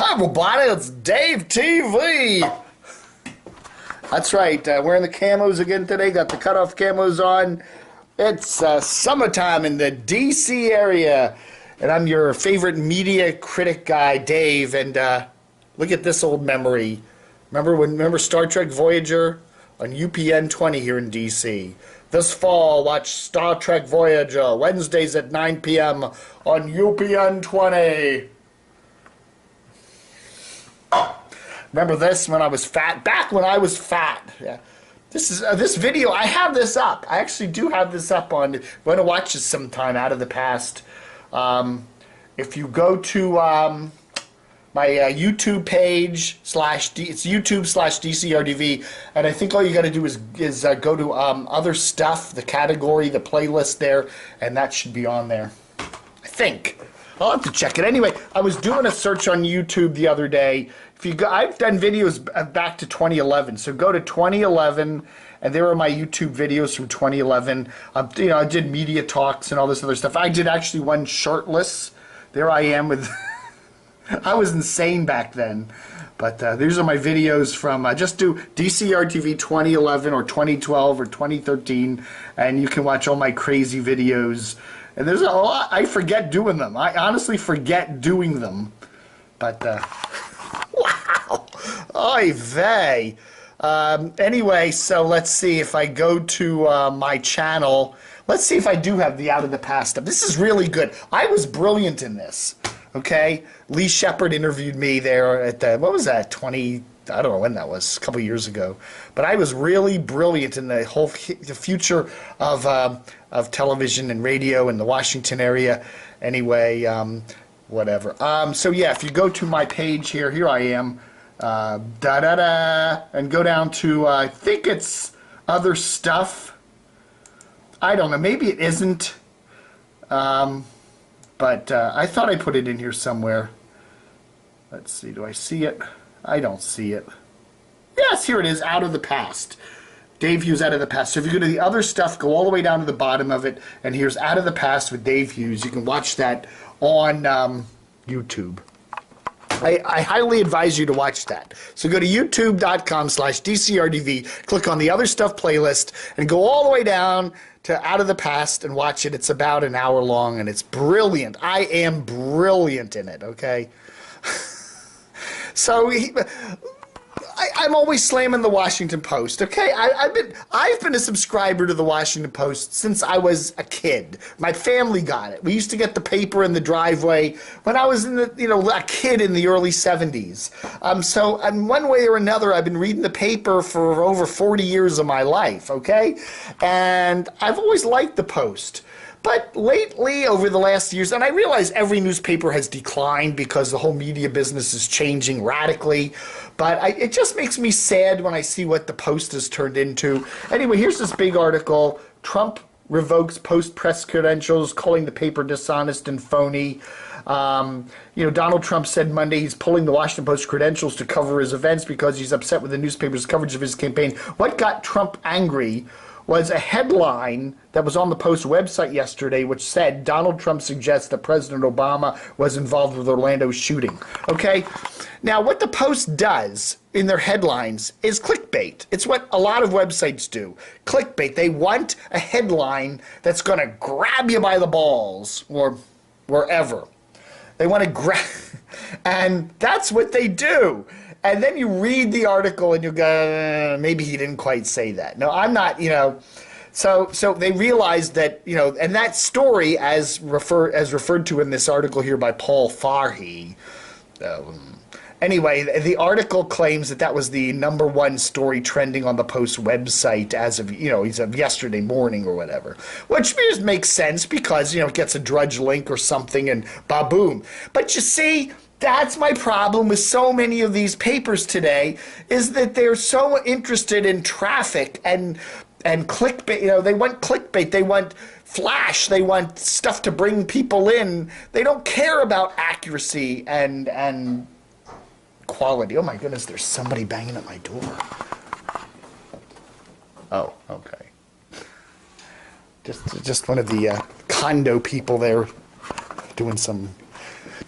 Hi everybody, it's Dave TV. That's right, wearing the camos again today. Got the cutoff camos on. It's summertime in the DC area, and I'm your favorite media critic guy, Dave. And look at this old memory. Remember Star Trek Voyager on UPN 20 here in DC. This fall, watch Star Trek Voyager Wednesdays at 9 p.m. on UPN 20. Remember this when I was fat? Back when I was fat. Yeah. This is this video. I have this up. I actually do have this up on. I'm going to watch this sometime out of the past. If you go to my YouTube page it's YouTube/DCRDV, and I think all you got to do is go to other stuff, the category, the playlist there, and that should be on there. I think. I'll have to check it. Anyway, I was doing a search on YouTube the other day. If you go, I've done videos back to 2011, so go to 2011, and there are my YouTube videos from 2011. You know, I did media talks and all this other stuff. I did actually one shirtless. There I am with. I was insane back then, but these are my videos from. Just do DCRTV 2011 or 2012 or 2013, and you can watch all my crazy videos. And there's a lot, I forget doing them. I honestly forget doing them. But, wow. Oy vey. Anyway, so let's see if I go to my channel. Let's see if I do have the Out of the Past stuff. This is really good. I was brilliant in this. Okay? Lee Shepard interviewed me there at the, what was that, I don't know when that was, a couple years ago. But I was really brilliant in the future of television and radio in the Washington area. Anyway, whatever. So yeah, if you go to my page here I am, and go down to, I think it's other stuff. I don't know, maybe it isn't. But I thought I put it in here somewhere. Let's see, do I see it? I don't see it. Yes, here it is, Out of the Past. Dave Hughes, Out of the Past. So if you go to the other stuff, go all the way down to the bottom of it, and here's Out of the Past with Dave Hughes. You can watch that on YouTube. I highly advise you to watch that. So go to youtube.com/DCRDV, click on the Other Stuff playlist, and go all the way down to Out of the Past and watch it. It's about an hour long, and it's brilliant. I am brilliant in it, okay? So I'm always slamming the Washington Post, okay? I've been a subscriber to the Washington Post since I was a kid. My family got it. We used to get the paper in the driveway when I was a kid in the early 70s. So in one way or another, I've been reading the paper for over 40 years of my life, okay? And I've always liked the Post. But lately, over the last years, and I realize every newspaper has declined because the whole media business is changing radically, but it just makes me sad when I see what the Post has turned into. Anyway, here's this big article. Trump revokes Post press credentials, calling the paper dishonest and phony. Donald Trump said Monday he's pulling the Washington Post credentials to cover his events because he's upset with the newspaper's coverage of his campaign. What got Trump angry was a headline that was on the Post website yesterday which said Donald Trump suggests that President Obama was involved with Orlando's shooting. Okay? Now, what the Post does in their headlines is clickbait. It's what a lot of websites do. Clickbait. They want a headline that's going to grab you by the balls or wherever. They want to grab, and that's what they do. And then you read the article and you go, maybe he didn't quite say that. No, I'm not, So they realized that, and that story, as referred to in this article here by Paul Farhi, anyway, the article claims that was the #1 story trending on the Post website as of, of yesterday morning or whatever, which just makes sense because, it gets a Drudge link or something and ba-boom. But you see, that's my problem with so many of these papers today, is that they're so interested in traffic and clickbait. They want clickbait. They want flash. They want stuff to bring people in. They don't care about accuracy and quality. Oh my goodness, there's somebody banging at my door. Oh, okay. Just one of the condo people there doing some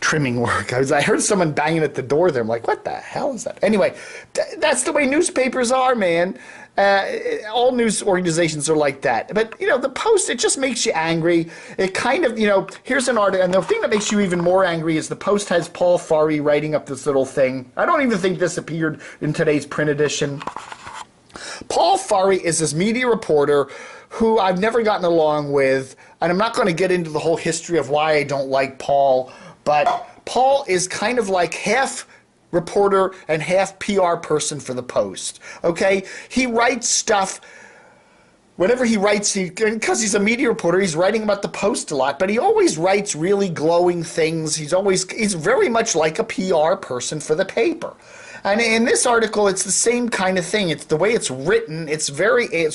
trimming work. I heard someone banging at the door there. I'm like, what the hell is that? Anyway, that's the way newspapers are, man. All news organizations are like that. But, the Post, it just makes you angry. It kind of, here's an article. And the thing that makes you even more angry is the Post has Paul Farhi writing up this little thing. I don't even think this appeared in today's print edition. Paul Farhi is this media reporter who I've never gotten along with. And I'm not going to get into the whole history of why I don't like Paul. But Paul is kind of like half reporter and half PR person for the Post. Okay? He writes stuff. Whenever he writes, because he's a media reporter, he's writing about the Post a lot, but he always writes really glowing things. He's very much like a PR person for the paper. And in this article, it's the same kind of thing. It's the way it's written. It's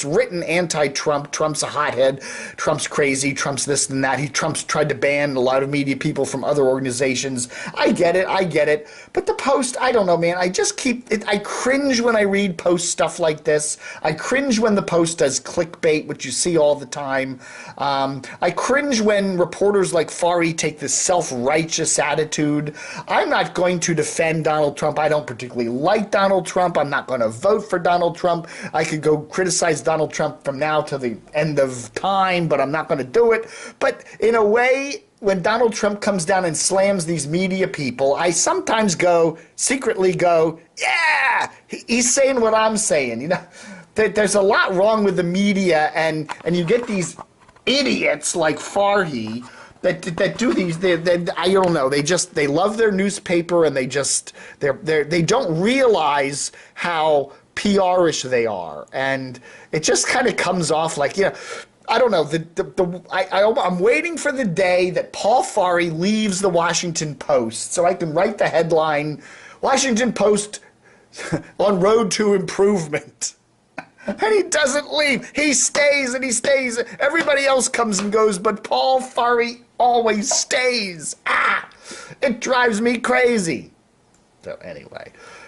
written anti-Trump. Trump's a hothead. Trump's crazy. Trump's this and that. Trump's tried to ban a lot of media people from other organizations. I get it. But the Post, I don't know, man. I cringe when I read Post stuff like this. I cringe when the Post does clickbait, which you see all the time. I cringe when reporters like Farhi take this self-righteous attitude. I'm not going to defend Donald Trump. I don't particularly like Donald Trump. I'm not going to vote for Donald Trump. I could go criticize Donald Trump from now to the end of time, but I'm not going to do it. But in a way, when Donald Trump comes down and slams these media people, I sometimes secretly go, yeah, he's saying what I'm saying. There's a lot wrong with the media, and you get these idiots like Farhi that do these. I don't know. They love their newspaper, and they don't realize how PR-ish they are, and it just kind of comes off like, I don't know. I'm waiting for the day that Paul Farhi leaves the Washington Post so I can write the headline, Washington Post on road to improvement. And he doesn't leave. He stays and he stays. Everybody else comes and goes, but Paul Farhi always stays. It drives me crazy.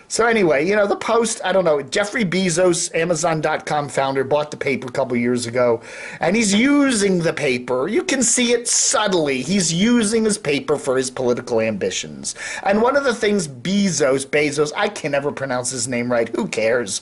So anyway, the Post, I don't know, Jeffrey Bezos, Amazon.com founder, bought the paper a couple years ago, and he's using the paper. You can see it subtly. He's using his paper for his political ambitions. And one of the things Bezos, I can never pronounce his name right. Who cares?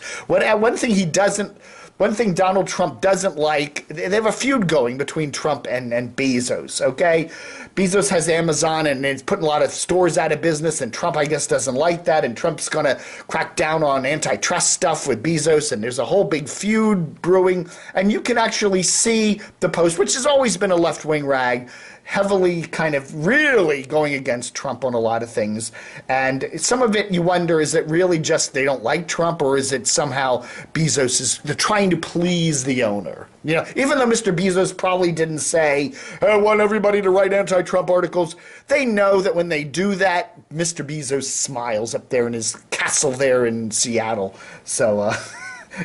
One thing Donald Trump doesn't like, they have a feud going between Trump and Bezos, okay? Bezos has Amazon, and it's putting a lot of stores out of business, and Trump, I guess, doesn't like that, and Trump's going to crack down on antitrust stuff with Bezos, and there's a whole big feud brewing, and you can actually see the Post, which has always been a left-wing rag, heavily kind of really going against Trump on a lot of things. And some of it, you wonder, is it really just they don't like Trump, or is it somehow Bezos they're trying to please the owner? Even though Mr. Bezos probably didn't say, I want everybody to write anti-Trump articles, they know that when they do that, Mr. Bezos smiles up there in his castle there in Seattle. So,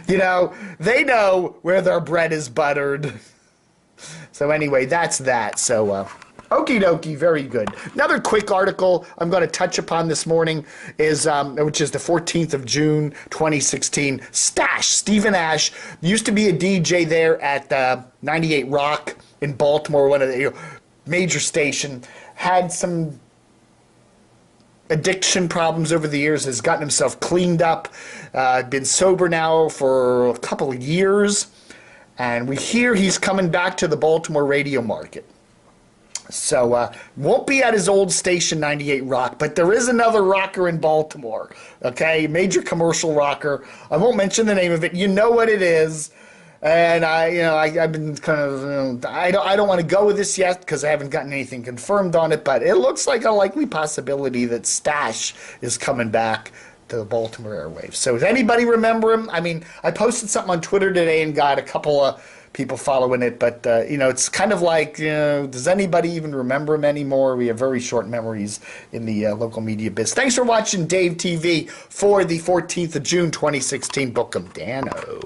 they know where their bread is buttered. So anyway, that's that. So, okie dokie, very good. Another quick article I'm going to touch upon this morning is, which is the 14th of June, 2016. Stephen Ash used to be a DJ there at 98 Rock in Baltimore, one of the major station. Had some addiction problems over the years, has gotten himself cleaned up, been sober now for a couple of years. And we hear he's coming back to the Baltimore radio market. So, won't be at his old station, 98 Rock, but there is another rocker in Baltimore, okay? Major commercial rocker. I won't mention the name of it. You know what it is. And I've been kind of, I don't want to go with this yet because I haven't gotten anything confirmed on it, but it looks like a likely possibility that Stash is coming back to the Baltimore airwaves. So does anybody remember him? I mean, I posted something on Twitter today and got a couple of people following it, but it's kind of like, does anybody even remember him anymore? We have very short memories in the local media biz. Thanks for watching Dave TV for the 14th of June 2016. Book 'em Dano.